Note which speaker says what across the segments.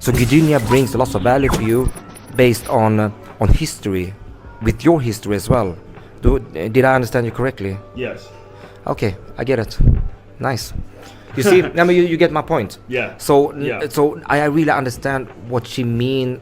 Speaker 1: So Gdynia brings a lot of value for you based on history, with your history as well. Did I understand you correctly?
Speaker 2: Yes.
Speaker 1: Okay, I get it. Nice. You see, I mean, you get my point.
Speaker 2: Yeah.
Speaker 1: So
Speaker 2: Yeah.
Speaker 1: so I really understand what Gdynia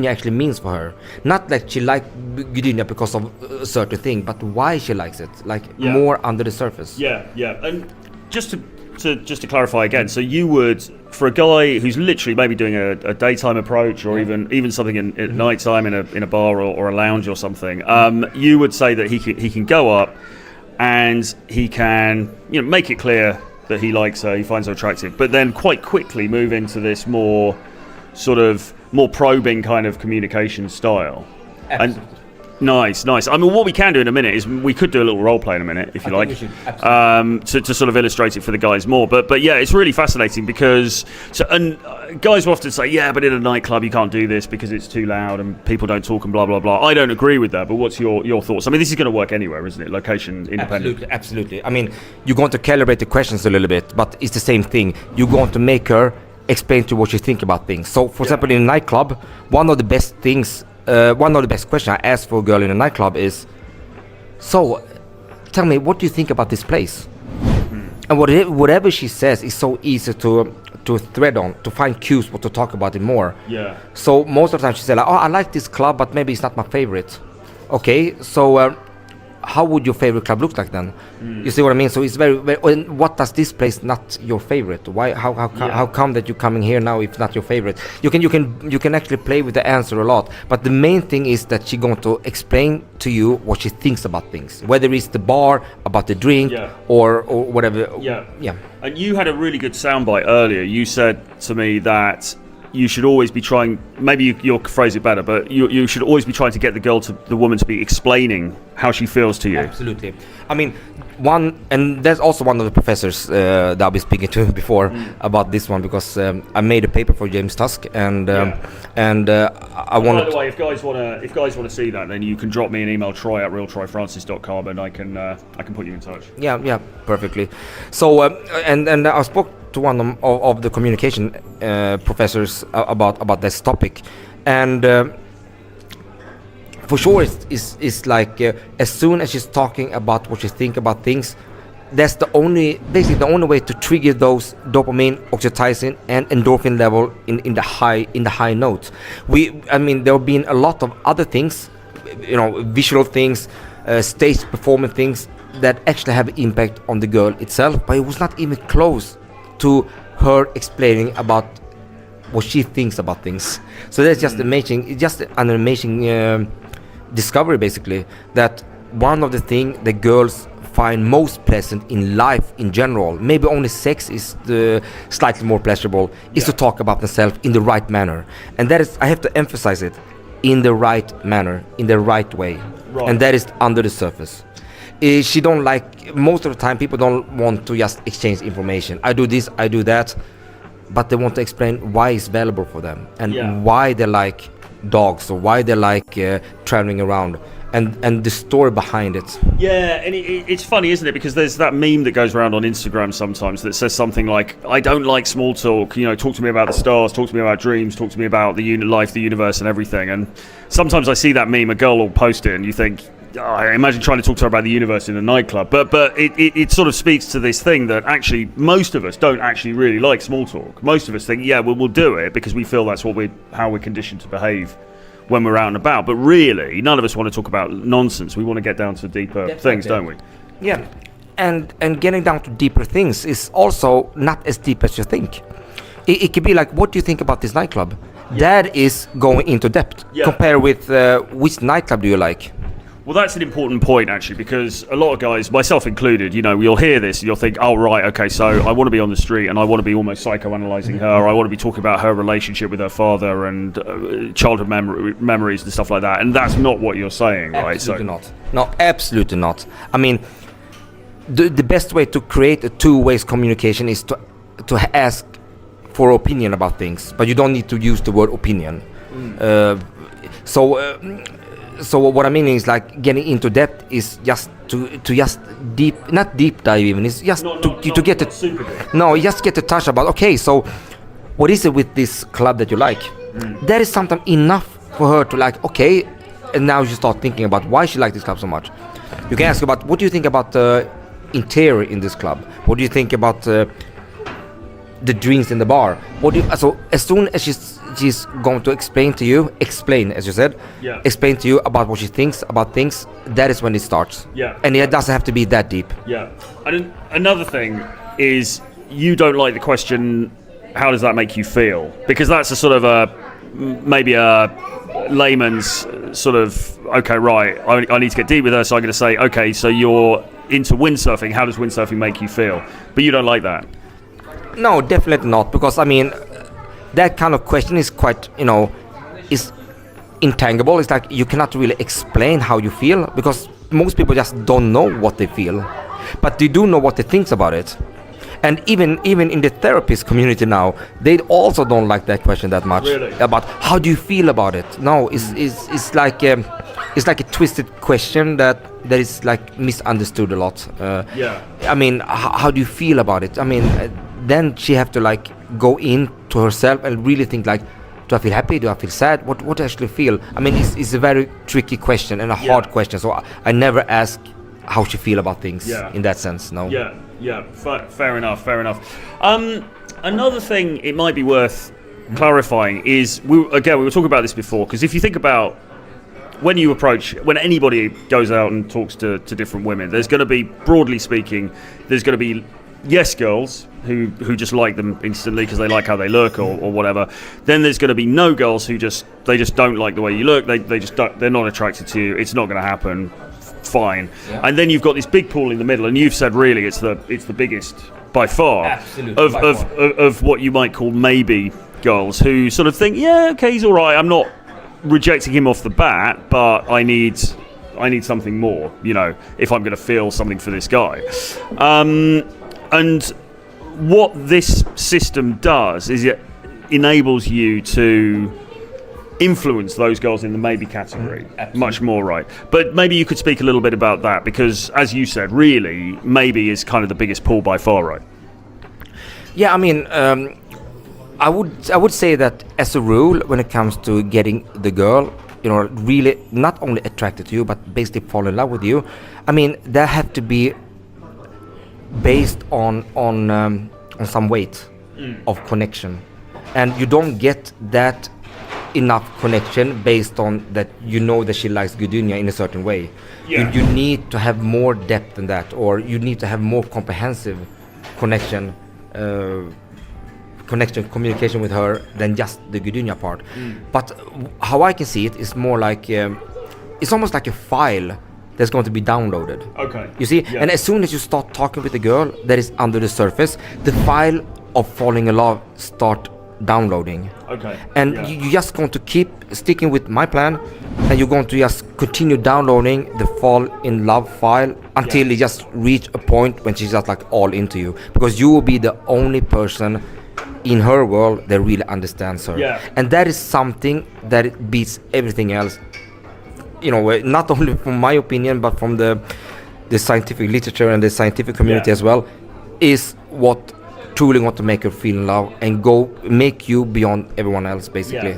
Speaker 1: actually means for her. Not like she liked Gdynia because of a certain thing, but why she likes it, like more under the surface.
Speaker 2: Yeah, yeah. And just to clarify again, so you would, for a guy who's literally maybe doing a daytime approach or even something at night time in a bar or a lounge or something, you would say that he can go up and he can make it clear that he likes her, he finds her attractive, but then quite quickly move into this more probing kind of communication style.
Speaker 1: Absolutely.
Speaker 2: And nice. I mean, what we can do in a minute is we could do a little role play in a minute, if you like, to sort of illustrate it for the guys more. But yeah, it's really fascinating because guys will often say, yeah, but in a nightclub you can't do this because it's too loud and people don't talk and blah blah blah. I don't agree with that. But what's your thoughts? I mean, this is going to work anywhere, isn't it? Location independent.
Speaker 1: Absolutely. I mean, you're going to calibrate the questions a little bit, but it's the same thing. You're going to make her explain to what you think about things. So, for example, in a nightclub, one of the best questions I ask for a girl in a nightclub is, so, tell me, what do you think about this place? And whatever she says is so easy to thread on, to find cues what to talk about it more.
Speaker 2: Yeah.
Speaker 1: So most of the time she said, like, oh, I like this club, but maybe it's not my favorite. Okay, so how would your favorite club look like then? You see what I mean? So it's very, and what does this place not your favorite? Why? How come that you're coming here now if not your favorite? You can actually play with the answer a lot. But the main thing is that she's going to explain to you what she thinks about things, whether it's the bar, about the drink, or whatever.
Speaker 2: Yeah.
Speaker 1: Yeah.
Speaker 2: And you had a really good soundbite earlier. You said to me that you should always be trying, maybe you'll phrase it better, but you should always be trying to get the woman to be explaining how she feels to you.
Speaker 1: Absolutely. I mean, and there's also one of the professors that I've been speaking to before about this one, because I made a paper for James Tusk, and I wanted.
Speaker 2: By the way, if guys want to see that, then you can drop me an email, troy@realtroyfrancis.com, and I can put you in touch.
Speaker 1: Yeah, perfectly. So and I spoke to one of the communication professors about this topic, and for sure it's like as soon as she's talking about what she think about things, that's the only way to trigger those dopamine, oxytocin, and endorphin level in the high notes. I mean, there have been a lot of other things, visual things, stage performance things that actually have impact on the girl itself, but it was not even close to her explaining about what she thinks about things. So that's just amazing. It's just an amazing discovery, basically, that one of the things the girls find most pleasant in life in general, maybe only sex is the slightly more pleasurable, is to talk about themselves in the right manner. And that is, I have to emphasize it, in the right manner, in the right way. Right. And that is under the surface. She don't like, most of the time people don't want to just exchange information. I do this, I do that, but they want to explain why it's valuable for them, and why they like dogs, or why they like traveling around, and the story behind it.
Speaker 2: Yeah, and it's funny, isn't it? Because there's that meme that goes around on Instagram sometimes that says something like, I don't like small talk, talk to me about the stars, talk to me about dreams, talk to me about the life, the universe, and everything. And sometimes I see that meme, a girl will post it, and you think, I imagine trying to talk to her about the universe in a nightclub, but it sort of speaks to this thing that actually most of us don't actually really like small talk. Most of us think, we'll do it because we feel that's how we're conditioned to behave when we're out and about. But really, none of us want to talk about nonsense. We want to get down to deeper things, don't we?
Speaker 1: Yeah, and getting down to deeper things is also not as deep as you think. It could be like, what do you think about this nightclub? That is going into depth. Compare with which nightclub do you like?
Speaker 2: Well, that's an important point, actually, because a lot of guys, myself included, you'll hear this and you'll think, oh, right, okay, so I want to be on the street and I want to be almost psychoanalyzing her. I want to be talking about her relationship with her father and childhood memories and stuff like that. And that's not what you're saying, right?
Speaker 1: Absolutely not. No, absolutely not. I mean, the best way to create a two-way communication is to ask for opinion about things, but you don't need to use the word opinion. So what I mean is, like, getting into depth is just to just not deep dive even. It's just to get it.
Speaker 2: Super deep.
Speaker 1: No, you just get to touch about. Okay, so what is it with this club that you like? That is sometimes enough for her to like, okay, and now you start thinking about why she likes this club so much. You can ask about, what do you think about the interior in this club? What do you think about the drinks in the bar? So as soon as she's going to explain, as you said, explain to you about what she thinks about things, that is when it starts.
Speaker 2: Yeah.
Speaker 1: And it doesn't have to be that deep.
Speaker 2: Yeah. And another thing is, you don't like the question, how does that make you feel? Because that's a sort of maybe a layman's sort of, okay, right, I need to get deep with her, so I'm going to say, okay, so you're into windsurfing, how does windsurfing make you feel? But you don't like that.
Speaker 1: No, definitely not, because I mean, that kind of question is quite, is intangible. It's like you cannot really explain how you feel, because most people just don't know what they feel, but they do know what they think about it. And even in the therapist community now, they also don't like that question that much.
Speaker 2: Really?
Speaker 1: About how do you feel about it. No, it's like a twisted question that is like misunderstood a lot. I mean, how do you feel about it? I mean, then she have to like go into herself and really think like, do I feel happy? Do I feel sad? What do I actually feel? I mean, it's a very tricky question and a hard question. So I never ask how she feel about things in that sense. No.
Speaker 2: Yeah, fair enough. Another thing it might be worth clarifying is, we were talking about this before, because if you think about when anybody goes out and talks to different women, there's going to be, broadly speaking, there's going to be yes girls who just like them instantly because they like how they look or whatever. Then there's going to be no girls who just don't like the way you look. They're not attracted to you. It's not going to happen. Fine. And then you've got this big pool in the middle, and you've said really it's the biggest by far.
Speaker 1: Absolutely,
Speaker 2: of what you might call maybe girls who sort of think, yeah, okay, he's all right, I'm not rejecting him off the bat, but I need something more, if I'm going to feel something for this guy. And what this system does is it enables you to influence those girls in the maybe category much more, right? But maybe you could speak a little bit about that, because as you said, really maybe is kind of the biggest pool by far, right?
Speaker 1: Yeah, I mean, I would say that as a rule, when it comes to getting the girl, really not only attracted to you but basically fall in love with you, I mean, that have to be based on some weight of connection, and you don't get that enough connection based on that that she likes Gdynia in a certain way. You need to have more depth than that, or you need to have more comprehensive communication with her than just the Gdynia part. But how I can see it is more like it's almost like a file that's going to be downloaded.
Speaker 2: Okay.
Speaker 1: You see, and as soon as you start talking with the girl that is under the surface, the file of falling in love start downloading.
Speaker 2: Okay.
Speaker 1: And you're just going to keep sticking with my plan, and you're going to just continue downloading the fall in love file until you just reach a point when she's just like all into you, because you will be the only person in her world that really understands her. And that is something that it beats everything else, not only from my opinion but from the scientific literature and the scientific community as well, is what truly want to make her feel in love and go make you beyond everyone else, basically.